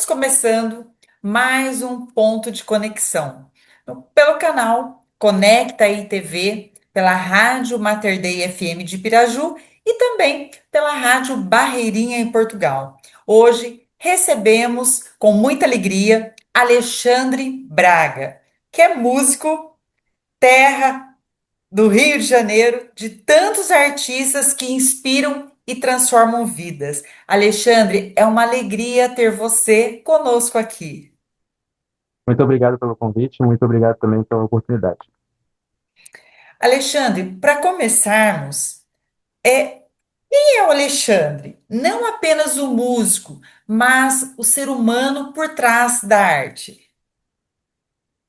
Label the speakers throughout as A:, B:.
A: começando mais um ponto de conexão. Pelo canal Conecta aí TV, pela Rádio Mater Dei FM de Piraju e também pela Rádio Barreirinha em Portugal. Hoje recebemos com muita alegria Alexandre Braga, que é músico, terra do Rio de Janeiro, de tantos artistas que inspiram e transformam vidas. Alexandre, é uma alegria ter você conosco aqui.
B: Muito obrigado pelo convite, muito obrigado também pela oportunidade.
A: Alexandre, para começarmos, quem é o Alexandre? Não apenas o músico, mas o ser humano por trás da arte.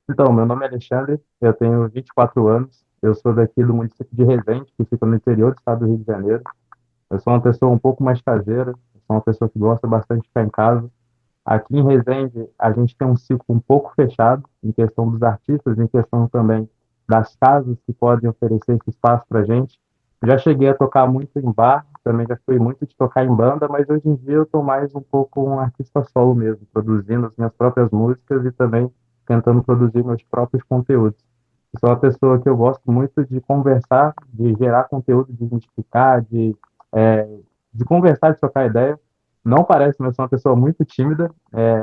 B: Então, meu nome é Alexandre, eu tenho 24 anos, eu sou daqui do município de Resende, que fica no interior do estado do Rio de Janeiro. Eu sou uma pessoa um pouco mais caseira, eu sou uma pessoa que gosta bastante de ficar em casa. Aqui em Resende, a gente tem um ciclo um pouco fechado, em questão dos artistas, em questão também das casas que podem oferecer esse espaço para a gente. Já cheguei a tocar muito em bar, também já fui muito de tocar em banda, mas hoje em dia eu estou mais um pouco um artista solo mesmo, produzindo as minhas próprias músicas e também tentando produzir meus próprios conteúdos. Eu sou uma pessoa que eu gosto muito de conversar, de gerar conteúdo, de me explicar, eh, de conversar, de trocar ideia. Não parece, mas sou uma pessoa muito tímida.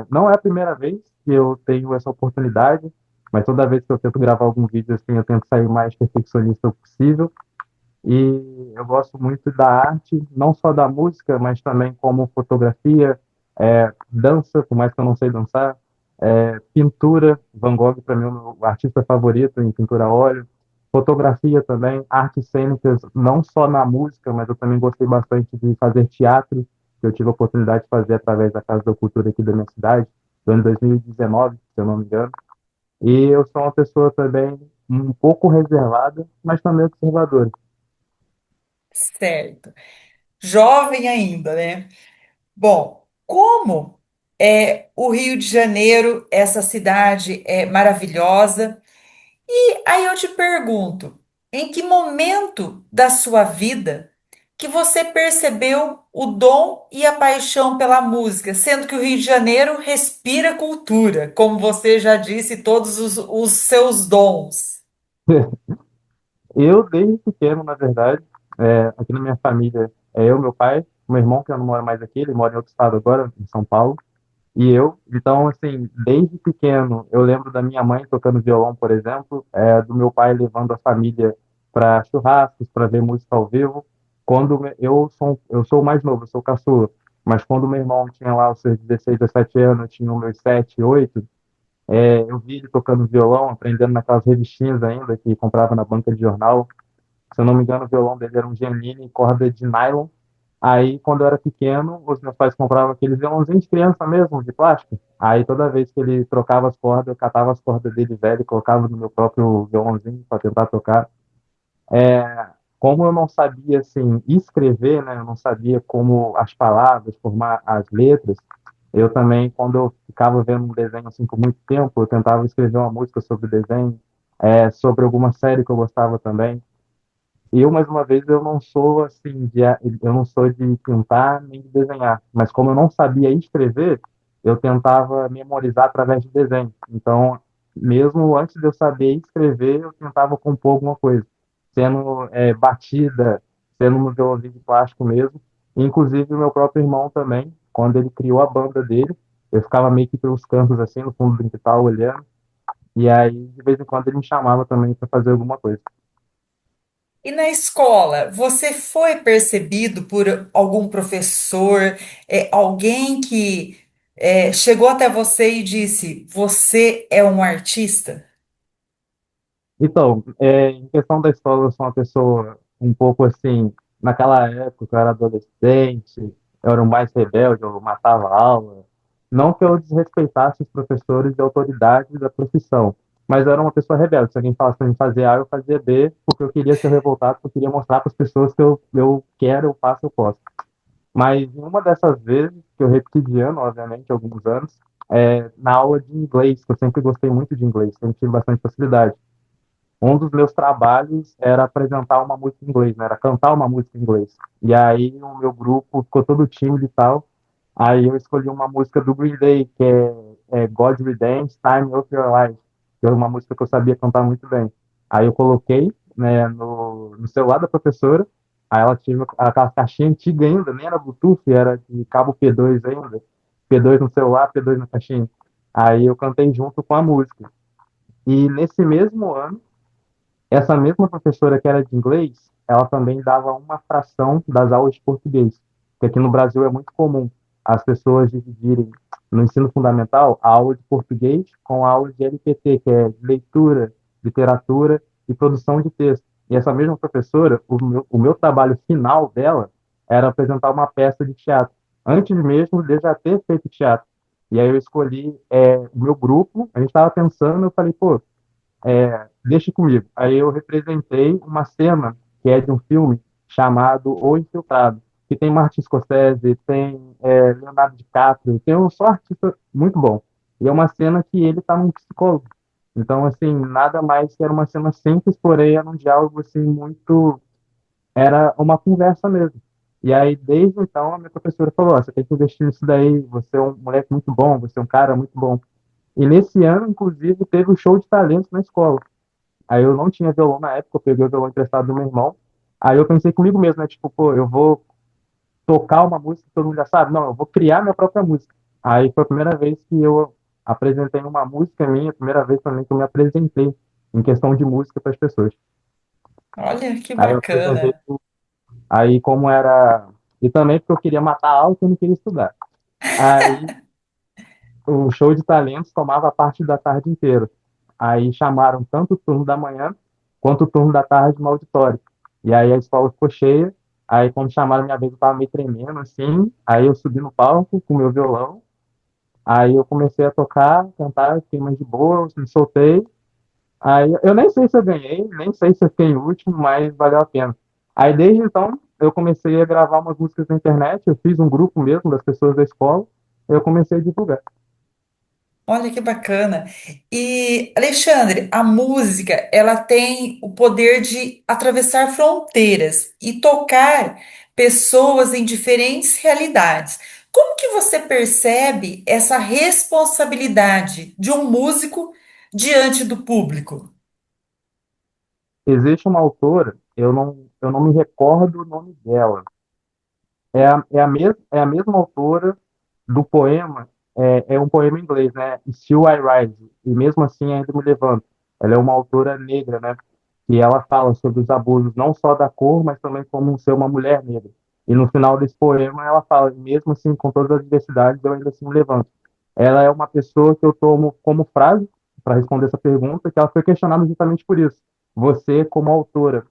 B: Não é a primeira vez que eu tenho essa oportunidade, mas toda vez que eu tento gravar algum vídeo assim, eu tento sair o mais perfeccionista possível. E eu gosto muito da arte, não só da música, mas também como fotografia, dança, por mais que eu não sei dançar, pintura, Van Gogh para mim é o meu artista favorito em pintura a óleo, fotografia também, artes cênicas, não só na música, mas eu também gostei bastante de fazer teatro, que eu tive a oportunidade de fazer através da Casa da Cultura aqui da minha cidade, no ano 2019, se eu não me engano. E eu sou uma pessoa também um pouco reservada, mas também observadora.
A: Certo. Jovem ainda, né? Bom, como é o Rio de Janeiro, essa cidade é maravilhosa. E aí eu te pergunto, em que momento da sua vida que você percebeu o dom e a paixão pela música, sendo que o Rio de Janeiro respira cultura, como você já disse, todos os seus dons.
B: Eu, desde pequeno, na verdade, aqui na minha família, é eu, meu pai, meu irmão, que não mora mais aqui, ele mora em outro estado agora, em São Paulo, e eu. Então, assim, desde pequeno, eu lembro da minha mãe tocando violão, por exemplo, do meu pai levando a família para churrascos, para ver música ao vivo. Eu sou o mais novo, eu sou o caçula, mas quando meu irmão tinha lá os seus 16, 17 anos, eu tinha os meus 7, 8, eu vi ele tocando violão, aprendendo naquelas revistinhas ainda que comprava na banca de jornal. Se eu não me engano, o violão dele era um Giannini em corda de nylon. Aí, quando eu era pequeno, os meus pais compravam aqueles violãozinhos de criança mesmo, de plástico. Aí, toda vez que ele trocava as cordas, eu catava as cordas dele velho e colocava no meu próprio violãozinho para tentar tocar. Como eu não sabia, assim, escrever, né? Eu não sabia como as palavras, formar as letras. Eu também, quando eu ficava vendo um desenho, assim, por muito tempo, eu tentava escrever uma música sobre o desenho, sobre alguma série que eu gostava também. Eu, mais uma vez, eu não sou assim, eu não sou de pintar nem de desenhar, mas como eu não sabia escrever, eu tentava memorizar através de desenho. Então, mesmo antes de eu saber escrever, eu tentava compor alguma coisa, sendo batida, sendo no violãozinho de plástico mesmo. Inclusive, o meu próprio irmão também, quando ele criou a banda dele, eu ficava meio que pelos cantos, assim, no fundo do quintal, olhando, e aí, de vez em quando, ele me chamava também para fazer alguma coisa.
A: E na escola, você foi percebido por algum professor, alguém que chegou até você e disse: Você é um artista?
B: Então, em questão da escola, eu sou uma pessoa um pouco assim, naquela época eu era adolescente, eu era o mais rebelde, eu matava a aula. Não que eu desrespeitasse os professores e autoridades da profissão, mas eu era uma pessoa rebelde. Se alguém falasse para mim fazer A, eu fazia B, porque eu queria ser revoltado, porque eu queria mostrar para as pessoas que eu quero, eu faço, eu posso. Mas em uma dessas vezes, que eu repeti de ano, obviamente, alguns anos, na aula de inglês, que eu sempre gostei muito de inglês, sempre tive bastante facilidade. Um dos meus trabalhos era apresentar uma música em inglês, né? Era cantar uma música em inglês. E aí o meu grupo ficou todo tímido e tal. Aí eu escolhi uma música do Green Day, que é God Dance, Time of Your Life, que é uma música que eu sabia cantar muito bem. Aí eu coloquei, né, no celular da professora, aí ela tinha aquela caixinha antiga ainda, nem era Bluetooth, era de cabo P2 ainda, P2 no celular, P2 na caixinha. Aí eu cantei junto com a música. E nesse mesmo ano, essa mesma professora que era de inglês, ela também dava uma fração das aulas de português, que aqui no Brasil é muito comum as pessoas dividirem no ensino fundamental a aula de português com a aula de LPT, que é leitura, literatura e produção de texto. E essa mesma professora, o meu trabalho final dela era apresentar uma peça de teatro, antes mesmo de eu já ter feito teatro. E aí eu escolhi o meu grupo, a gente estava pensando, eu falei, pô, deixe comigo. Aí eu representei uma cena que é de um filme chamado O Infiltrado, que tem Martin Scorsese, tem Leonardo DiCaprio, tem um só artista muito bom. E é uma cena que ele está num psicólogo. Então, assim, nada mais que era uma cena simples, porém era um diálogo, assim, muito... Era uma conversa mesmo. E aí, desde então, a minha professora falou, "Ó, você tem que investir nisso daí, você é um moleque muito bom, você é um cara muito bom." E nesse ano, inclusive, teve um show de talentos na escola. Aí eu não tinha violão na época, eu peguei o violão emprestado do meu irmão. Aí eu pensei comigo mesmo, né? Tipo, pô, eu vou tocar uma música que todo mundo já sabe. Não, eu vou criar minha própria música. Aí foi a primeira vez que eu apresentei uma música minha, a primeira vez também que eu me apresentei em questão de música para as pessoas.
A: Olha que
B: Aí eu apresentei,
A: bacana.
B: aí como era. E também porque eu queria matar a aula e eu não queria estudar. Aí o show de talentos tomava parte da tarde inteira. Aí chamaram tanto o turno da manhã quanto o turno da tarde no auditório. E aí a escola ficou cheia. Aí quando chamaram minha vez, eu tava meio tremendo assim. Aí eu subi no palco com o meu violão. Aí eu comecei a tocar, cantar, fiquei mais de boa, me soltei. Aí eu nem sei se eu ganhei, nem sei se eu fiquei em último, mas valeu a pena. Aí desde então eu comecei a gravar umas músicas na internet. Eu fiz um grupo mesmo das pessoas da escola. Eu comecei a divulgar.
A: Olha que bacana. E, Alexandre, a música, ela tem o poder de atravessar fronteiras e tocar pessoas em diferentes realidades. Como que você percebe essa responsabilidade de um músico diante do público?
B: Existe uma autora, eu não me recordo o nome dela. É a mesma autora do poema, é um poema em inglês, né? Still I Rise, e mesmo assim ainda me levanto. Ela é uma autora negra, né? E ela fala sobre os abusos não só da cor, mas também como ser uma mulher negra. E no final desse poema ela fala, mesmo assim, com todas as diversidades, eu ainda assim me levanto. Ela é uma pessoa que eu tomo como frase para responder essa pergunta, que ela foi questionada justamente por isso. Você, como autora,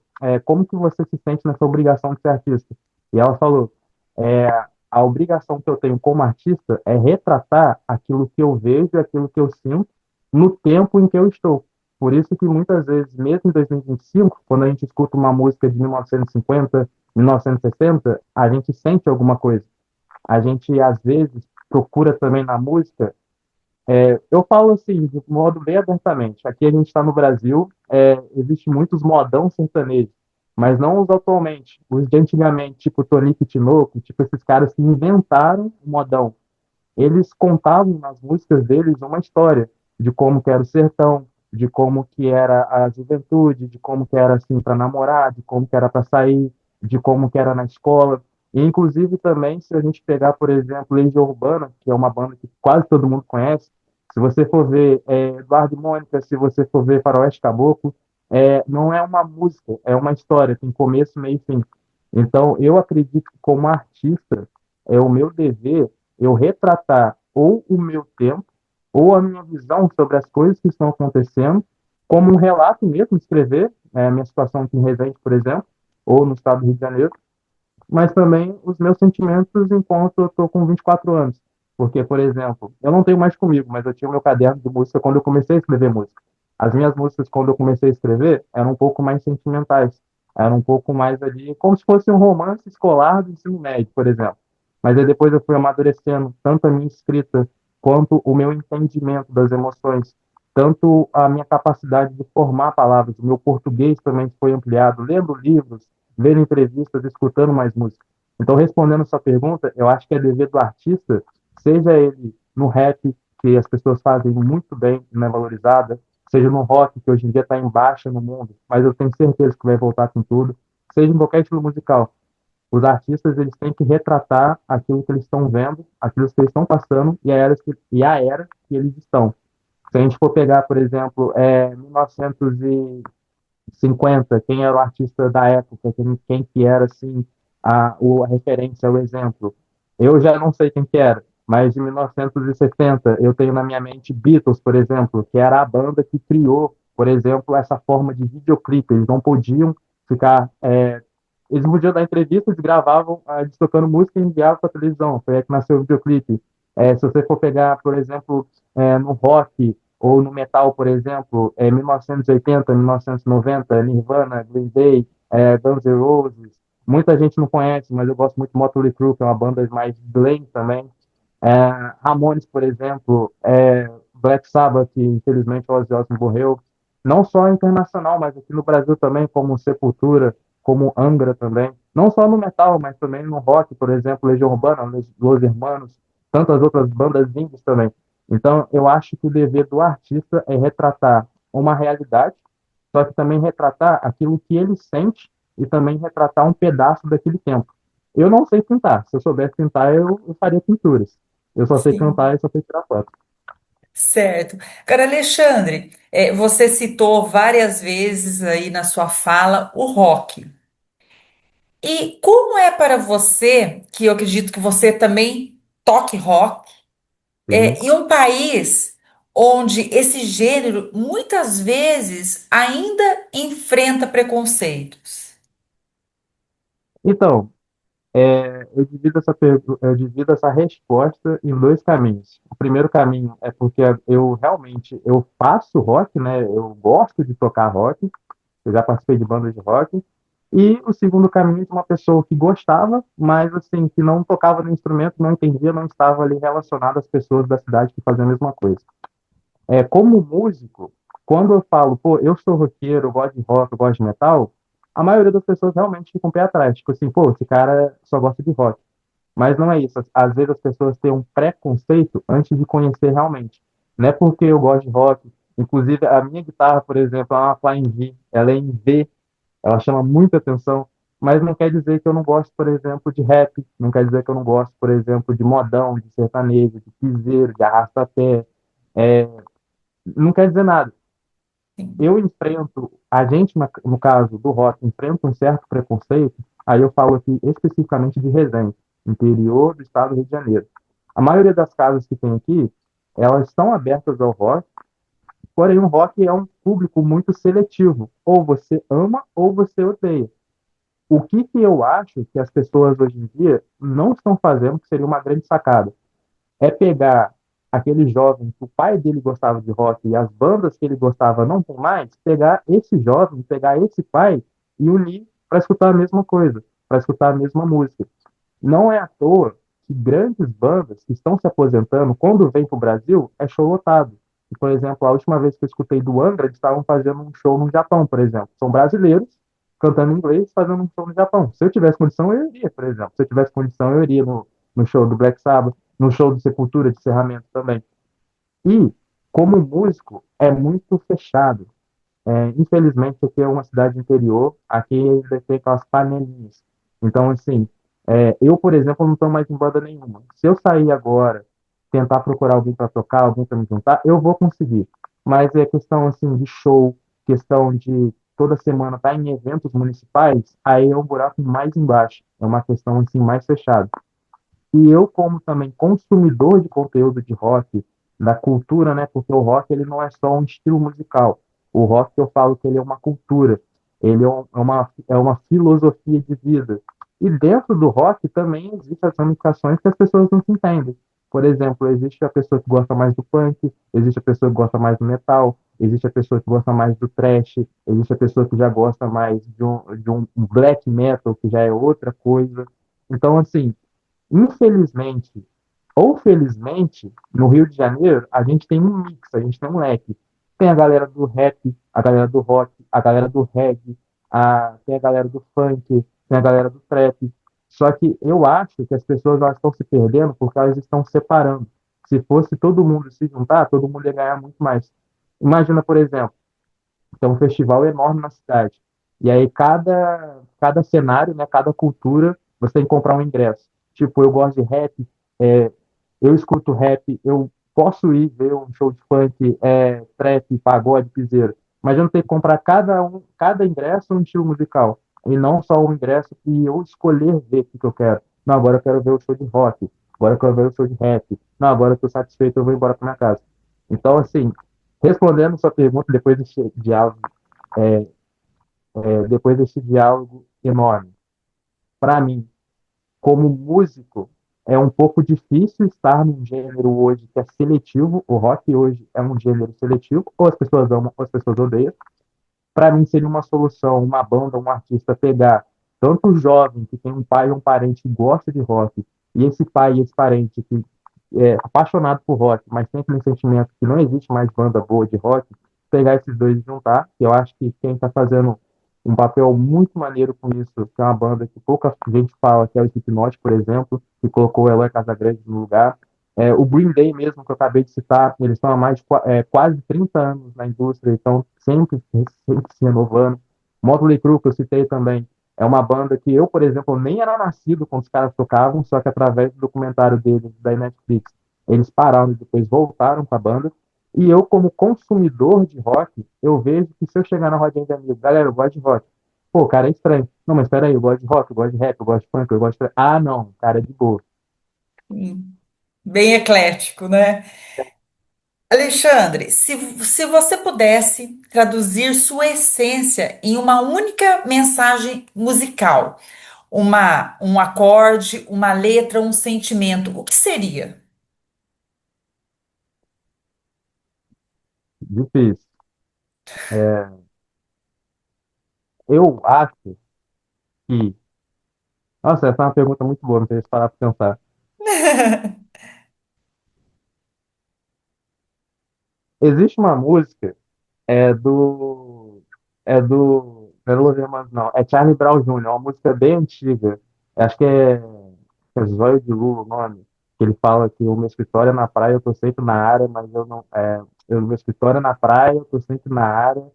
B: como que você se sente nessa obrigação de ser artista? E ela falou, é, a obrigação que eu tenho como artista é retratar aquilo que eu vejo, aquilo que eu sinto, no tempo em que eu estou. Por isso que muitas vezes, mesmo em 2025, quando a gente escuta uma música de 1950, 1960, a gente sente alguma coisa. A gente, às vezes, procura também na música. Eu falo assim, de modo bem abertamente. Aqui a gente está no Brasil, existe muitos modão sertanejos, mas não os atualmente, os de antigamente, tipo Tonico e Tinoco, tipo esses caras que inventaram o modão. Eles contavam nas músicas deles uma história de como que era o sertão, de como que era a juventude, de como que era assim para namorar, de como que era para sair, de como que era na escola. E inclusive também, se a gente pegar, por exemplo, Legião Urbana, que é uma banda que quase todo mundo conhece, se você for ver Eduardo e Mônica, se você for ver Faroeste Caboclo, não é uma música, é uma história, tem começo, meio e fim. Então, eu acredito que como artista, é o meu dever eu retratar ou o meu tempo, ou a minha visão sobre as coisas que estão acontecendo, como um relato mesmo, escrever, a minha situação aqui em Resende, por exemplo, ou no estado do Rio de Janeiro, mas também os meus sentimentos enquanto eu estou com 24 anos. Porque, por exemplo, eu não tenho mais comigo, mas eu tinha o meu caderno de música quando eu comecei a escrever música. As minhas músicas, quando eu comecei a escrever, eram um pouco mais sentimentais. Eram um pouco mais ali, como se fosse um romance escolar do ensino médio, por exemplo. Mas aí depois eu fui amadurecendo tanto a minha escrita quanto o meu entendimento das emoções, tanto a minha capacidade de formar palavras. O meu português também foi ampliado, lendo livros, vendo entrevistas, escutando mais música. Então, respondendo a sua pergunta, eu acho que é dever do artista, seja ele no rap, que as pessoas fazem muito bem e não é valorizada, seja no rock, que hoje em dia está em baixa no mundo, mas eu tenho certeza que vai voltar com tudo, seja em qualquer estilo musical. Os artistas eles têm que retratar aquilo que eles estão vendo, aquilo que eles estão passando e a era que eles estão. Se a gente for pegar, por exemplo, 1950, quem era o artista da época, quem que era assim a referência, o exemplo. Eu já não sei quem que era, mas de 1960 eu tenho na minha mente Beatles, por exemplo, que era a banda que criou, por exemplo, essa forma de videoclipe. Eles não podiam ficar eles não podiam dar entrevista, eles gravavam eles tocando música e enviavam para a televisão. Foi aí que nasceu o videoclipe. Se você for pegar, por exemplo, no rock ou no metal, por exemplo, 1980, 1990, Nirvana, Green Day, Guns N' Roses. Muita gente não conhece, mas eu gosto muito de Motley Crue, que é uma banda mais glam também. Ramones, por exemplo, Black Sabbath, que infelizmente o Ozzy Osbourne morreu. Não só internacional, mas aqui no Brasil também, como Sepultura, como Angra também. Não só no metal, mas também no rock, por exemplo, Legião Urbana, Los Hermanos, tantas outras bandas indies também. Então, eu acho que o dever do artista é retratar uma realidade, só que também retratar aquilo que ele sente e também retratar um pedaço daquele tempo. Eu não sei pintar. Se eu soubesse pintar, eu faria pinturas. Eu só sei
A: Sim.
B: cantar e só sei tirar foto.
A: Certo. Cara, Alexandre, você citou várias vezes aí na sua fala o rock. E como é para você, que eu acredito que você também toque rock,
B: Sim.
A: em um país onde esse gênero muitas vezes ainda enfrenta preconceitos?
B: Então, eu divido essa resposta em dois caminhos. O primeiro caminho é porque eu realmente eu faço rock, né? Eu gosto de tocar rock, eu já participei de bandas de rock. E o segundo caminho de uma pessoa que gostava, mas assim, que não tocava no instrumento, não entendia, não estava ali relacionado às pessoas da cidade que faziam a mesma coisa. Como músico, quando eu falo, pô, eu sou roqueiro, eu gosto de rock, eu gosto de metal, a maioria das pessoas realmente fica um pé atrás. Tipo assim, pô, esse cara só gosta de rock. Mas não é isso. Às vezes as pessoas têm um preconceito antes de conhecer realmente. Não é porque eu gosto de rock. Inclusive, a minha guitarra, por exemplo, é uma Flying V. Ela é em V, ela chama muita atenção. Mas não quer dizer que eu não gosto, por exemplo, de rap. Não quer dizer que eu não gosto, por exemplo, de modão, de sertanejo, de piseiro, de arrasta-pé. É, não quer dizer nada.
A: Sim,
B: Eu enfrento, a gente, no caso do rock, enfrenta um certo preconceito, aí eu falo aqui especificamente de Resende, interior do estado do Rio de Janeiro. A maioria das casas que tem aqui, elas estão abertas ao rock, porém o rock é um público muito seletivo. Ou você ama ou você odeia. O que eu acho que as pessoas hoje em dia não estão fazendo, que seria uma grande sacada, é pegar aquele jovem que o pai dele gostava de rock e as bandas que ele gostava não tem mais, pegar esse jovem, pegar esse pai e unir para escutar a mesma coisa, para escutar a mesma música. Não é à toa que grandes bandas que estão se aposentando, quando vêm para o Brasil, é show lotado. E, por exemplo, a última vez que eu escutei do Angra, eles estavam fazendo um show no Japão, por exemplo. São brasileiros cantando em inglês, fazendo um show no Japão. Se eu tivesse condição, eu iria, por exemplo. Se eu tivesse condição, eu iria no show do Black Sabbath, no show do Sepultura, de encerramento também. E, como músico, é muito fechado. Infelizmente, aqui é uma cidade interior, aqui ainda tem aquelas panelinhas. Então, assim, eu, por exemplo, não estou mais em banda nenhuma. Se eu sair agora, tentar procurar alguém para tocar, alguém para me juntar, eu vou conseguir. Mas é questão, assim, de show, questão de toda semana estar em eventos municipais, aí é um buraco mais embaixo. É uma questão, assim, mais fechada. E eu, como também consumidor de conteúdo de rock, da cultura, né? Porque o rock ele não é só um estilo musical. O rock eu falo que ele é uma cultura, ele é uma filosofia de vida. E dentro do rock também existem as ramificações que as pessoas não se entendem. Por exemplo, existe a pessoa que gosta mais do punk, existe a pessoa que gosta mais do metal, existe a pessoa que gosta mais do thrash, existe a pessoa que já gosta mais de um black metal, que já é outra coisa. Então, assim, infelizmente ou felizmente, no Rio de Janeiro, a gente tem um mix, a gente tem um leque. Tem a galera do rap, a galera do rock, a galera do reggae, tem a galera do funk, tem a galera do trap. Só que eu acho que as pessoas elas estão se perdendo porque elas estão separando. Se fosse todo mundo se juntar, todo mundo ia ganhar muito mais. Imagina, por exemplo, que é um festival enorme na cidade. E aí cada cenário, né, cada cultura, você tem que comprar um ingresso. Tipo, eu gosto de rap, é, eu escuto rap, eu posso ir ver um show de funk, trap, pagode, piseiro, mas eu não tenho que comprar cada ingresso um estilo musical. E não só um ingresso e eu escolher ver o que eu quero. Não, agora eu quero ver o show de rock, agora eu quero ver o show de rap. Não, agora eu estou satisfeito, eu vou embora para minha casa. Então, assim, respondendo sua pergunta, é, depois desse diálogo enorme, para mim, como músico, é um pouco difícil estar num gênero hoje que é seletivo. O rock hoje é um gênero seletivo, ou as pessoas amam, ou as pessoas odeiam. Para mim, seria uma solução, uma banda, um artista pegar tanto o jovem que tem um pai ou um parente que gosta de rock, e esse pai e esse parente que é apaixonado por rock, mas tem aquele sentimento que não existe mais banda boa de rock, pegar esses dois e juntar. Eu acho que quem está fazendo um papel muito maneiro com isso, que é uma banda que pouca gente fala, que é o Slipknot, por exemplo, que colocou o Eloy Casagrande no lugar. O Green Day mesmo, que eu acabei de citar, eles estão há quase 30 anos na indústria, então sempre se renovando. Motley Crue, que eu citei também, é uma banda que eu, por exemplo, nem era nascido quando os caras tocavam, só que através do documentário deles, da Netflix, eles pararam e depois voltaram com a banda. E eu, como consumidor de rock, eu vejo que se eu chegar na rodinha de amigos, galera, eu gosto de rock. Pô, cara, é estranho. Não, mas espera aí, eu gosto de rock, eu gosto de rap, eu gosto de funk, eu gosto de... Ah, não, cara, é de boa.
A: Hum, Bem eclético, né? Alexandre, se você pudesse traduzir sua essência em uma única mensagem musical, um acorde, uma letra, um sentimento, o que seria?
B: Difícil. É, eu acho que... Nossa, essa é uma pergunta muito boa, não sei se parar pra pensar. Existe uma música é do. É do. Não é Los Hermanos, não. É Charlie Brown Jr., uma música bem antiga. Acho que é Zóio de Lula o nome. Que ele fala que o meu escritório é na praia, eu tô sempre na área, mas eu não. O meu escritório é na praia, eu tô sempre na área,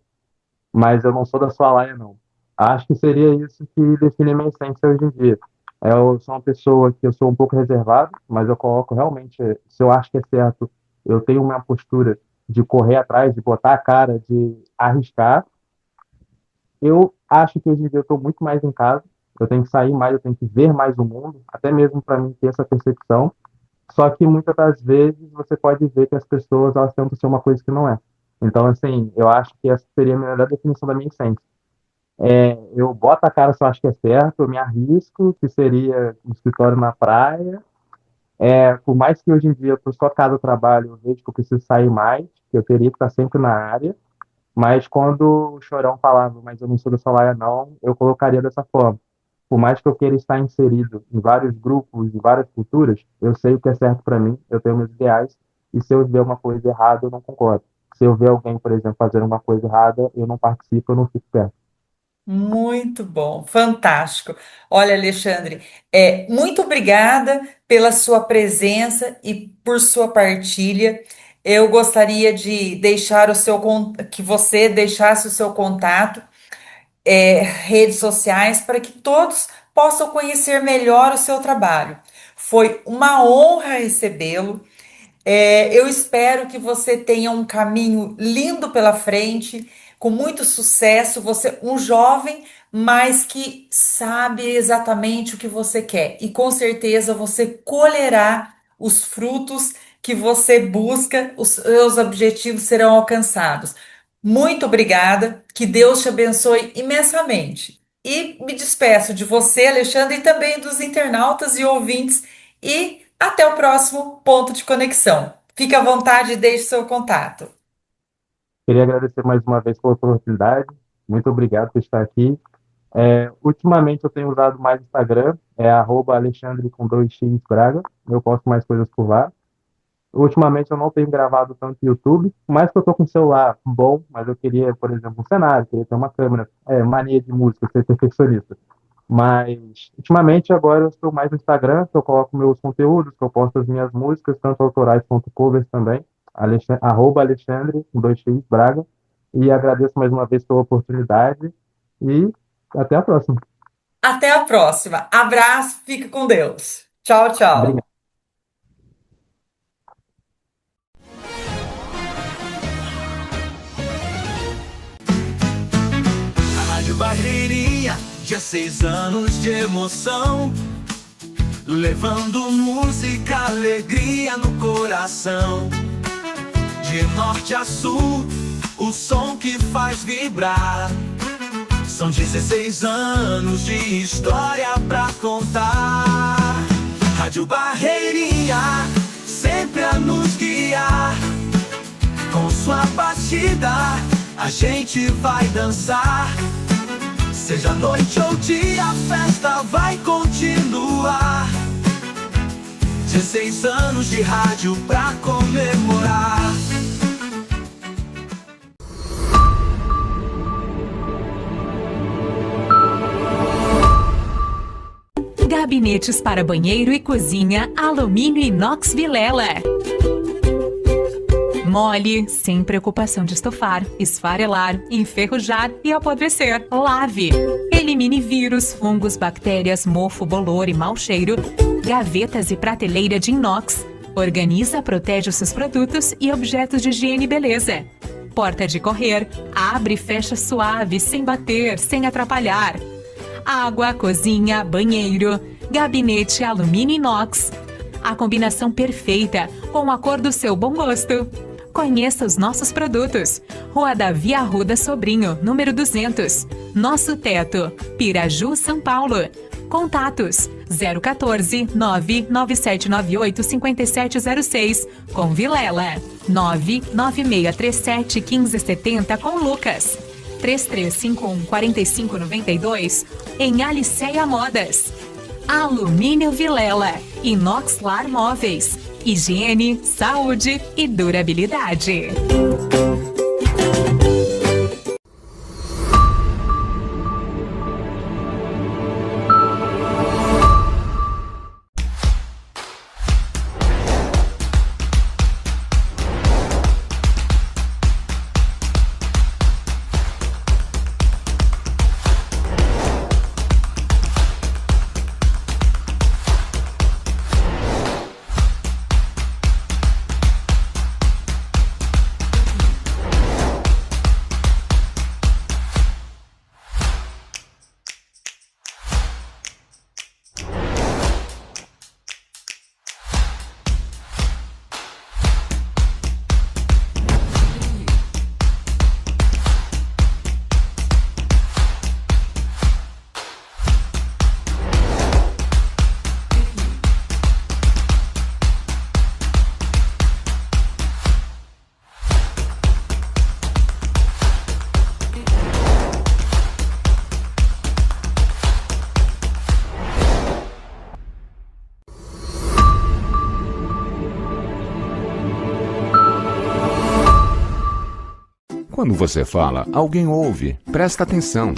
B: mas eu não sou da sua laia, não. Acho que seria isso que define minha essência hoje em dia. Eu sou uma pessoa que eu sou um pouco reservado, mas eu coloco realmente, se eu acho que é certo, eu tenho uma postura de correr atrás, de botar a cara, de arriscar. Eu acho que hoje em dia eu estou muito mais em casa, eu tenho que sair mais, eu tenho que ver mais o mundo, até mesmo para mim ter essa percepção. Só que muitas das vezes você pode ver que as pessoas elas tentam ser uma coisa que não é. Então, assim, eu acho que essa seria a melhor definição da minha essência. Eu boto a cara se eu acho que é certo, eu me arrisco, que seria um escritório na praia. Por mais que hoje em dia eu tô só casa trabalho, eu vejo que eu preciso sair mais, que eu teria que estar sempre na área. Mas quando o Chorão falava, mas eu não sou do Solaya não, eu colocaria dessa forma. Por mais que eu queira estar inserido em vários grupos, em várias culturas, eu sei o que é certo para mim, eu tenho meus ideais, e se eu ver uma coisa errada, eu não concordo. Se eu ver alguém, por exemplo, fazendo uma coisa errada, eu não participo, eu não fico perto.
A: Muito bom, fantástico. Olha, Alexandre, muito obrigada pela sua presença e por sua partilha. Eu gostaria de deixar que você deixasse o seu contato, redes sociais, para que todos possam conhecer melhor o seu trabalho. Foi uma honra recebê-lo. Eu espero que você tenha um caminho lindo pela frente, com muito sucesso. Você, um jovem, mas que sabe exatamente o que você quer. E com certeza você colherá os frutos que você busca, os seus objetivos serão alcançados. Muito obrigada, que Deus te abençoe imensamente. E me despeço de você, Alexandre, e também dos internautas e ouvintes. E até o próximo ponto de conexão. Fique à vontade e deixe seu contato.
B: Queria agradecer mais uma vez pela oportunidade. Muito obrigado por estar aqui. Ultimamente eu tenho usado mais Instagram, @Alexandre com 2x Braga. Eu posto mais coisas por lá. Ultimamente eu não tenho gravado tanto YouTube, mas que eu tô com um celular bom, mas eu queria, por exemplo, um cenário, queria ter uma câmera, mania de música, ser perfeccionista. Mas, ultimamente, agora eu estou mais no Instagram, que eu coloco meus conteúdos, que eu posto as minhas músicas, tanto autorais quanto covers também. Alexandre, com 2x, Braga. E agradeço mais uma vez pela oportunidade. E até a próxima.
A: Até a próxima. Abraço, fica com Deus. Tchau, tchau.
B: Obrigado.
C: Rádio Barreirinha, 16 anos de emoção, levando música, alegria no coração. De norte a sul, o som que faz vibrar. São 16 anos de história pra contar. Rádio Barreirinha, sempre a nos guiar. Com sua batida, a gente vai dançar. Seja noite ou dia, a festa vai continuar. 16 anos de rádio pra comemorar.
D: Gabinetes para banheiro e cozinha, alumínio inox Vilela. Mole, sem preocupação de estofar, esfarelar, enferrujar e apodrecer. Lave. Elimine vírus, fungos, bactérias, mofo, bolor e mau cheiro. Gavetas e prateleira de inox. Organiza, protege os seus produtos e objetos de higiene e beleza. Porta de correr. Abre e fecha suave, sem bater, sem atrapalhar. Água, cozinha, banheiro. Gabinete alumínio inox. A combinação perfeita com a cor do seu bom gosto. Conheça os nossos produtos. Rua Davi Arruda Sobrinho, número 200. Nosso Teto, Piraju, São Paulo. Contatos 014 99798 5706 com Vilela, 99637 1570 com Lucas, 3351 4592 em Aliceia Modas. Alumínio Vilela, Inoxlar Móveis, higiene, saúde e durabilidade.
E: Quando você fala, alguém ouve, presta atenção.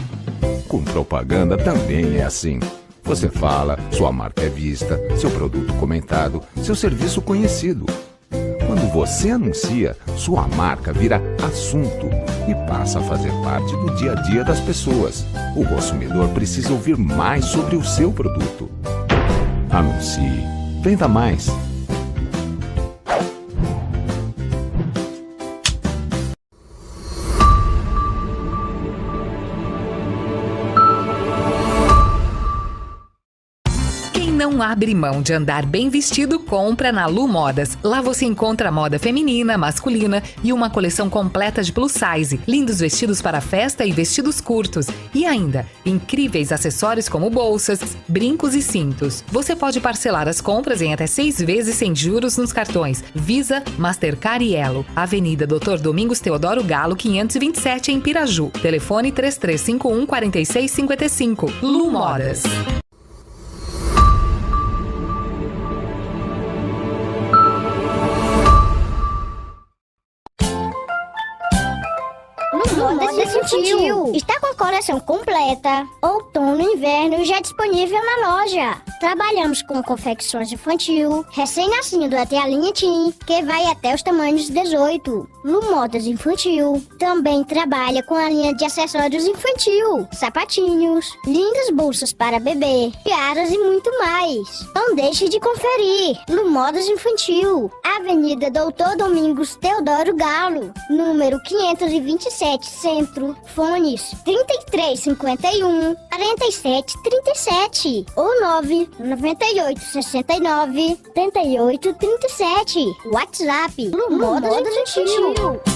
E: Com propaganda também é assim. Você fala, sua marca é vista, seu produto comentado, seu serviço conhecido. Quando você anuncia, sua marca vira assunto e passa a fazer parte do dia a dia das pessoas. O consumidor precisa ouvir mais sobre o seu produto. Anuncie. Venda mais.
D: Não abre mão de andar bem vestido, compra na Lu Modas. Lá você encontra moda feminina, masculina e uma coleção completa de plus size, lindos vestidos para festa e vestidos curtos. E ainda, incríveis acessórios como bolsas, brincos e cintos. Você pode parcelar as compras em até 6 vezes sem juros nos cartões Visa, Mastercard e Elo. Avenida Dr. Domingos Teodoro Galo, 527 em Piraju. Telefone 3351 4655. Lu Modas.
F: Infantil. Está com a coleção completa. Outono e inverno já disponível na loja. Trabalhamos com confecções infantil, recém-nascido até a linha Teen, que vai até os tamanhos 18. Lu Modas Infantil também trabalha com a linha de acessórios infantil, sapatinhos, lindas bolsas para bebê, tiaras e muito mais. Não deixe de conferir. Lu Modas Infantil, Avenida Doutor Domingos Teodoro Galo, número 527 Centro, fones 3351 4737 ou 998 69 38 37. WhatsApp Lu Modas Infantil.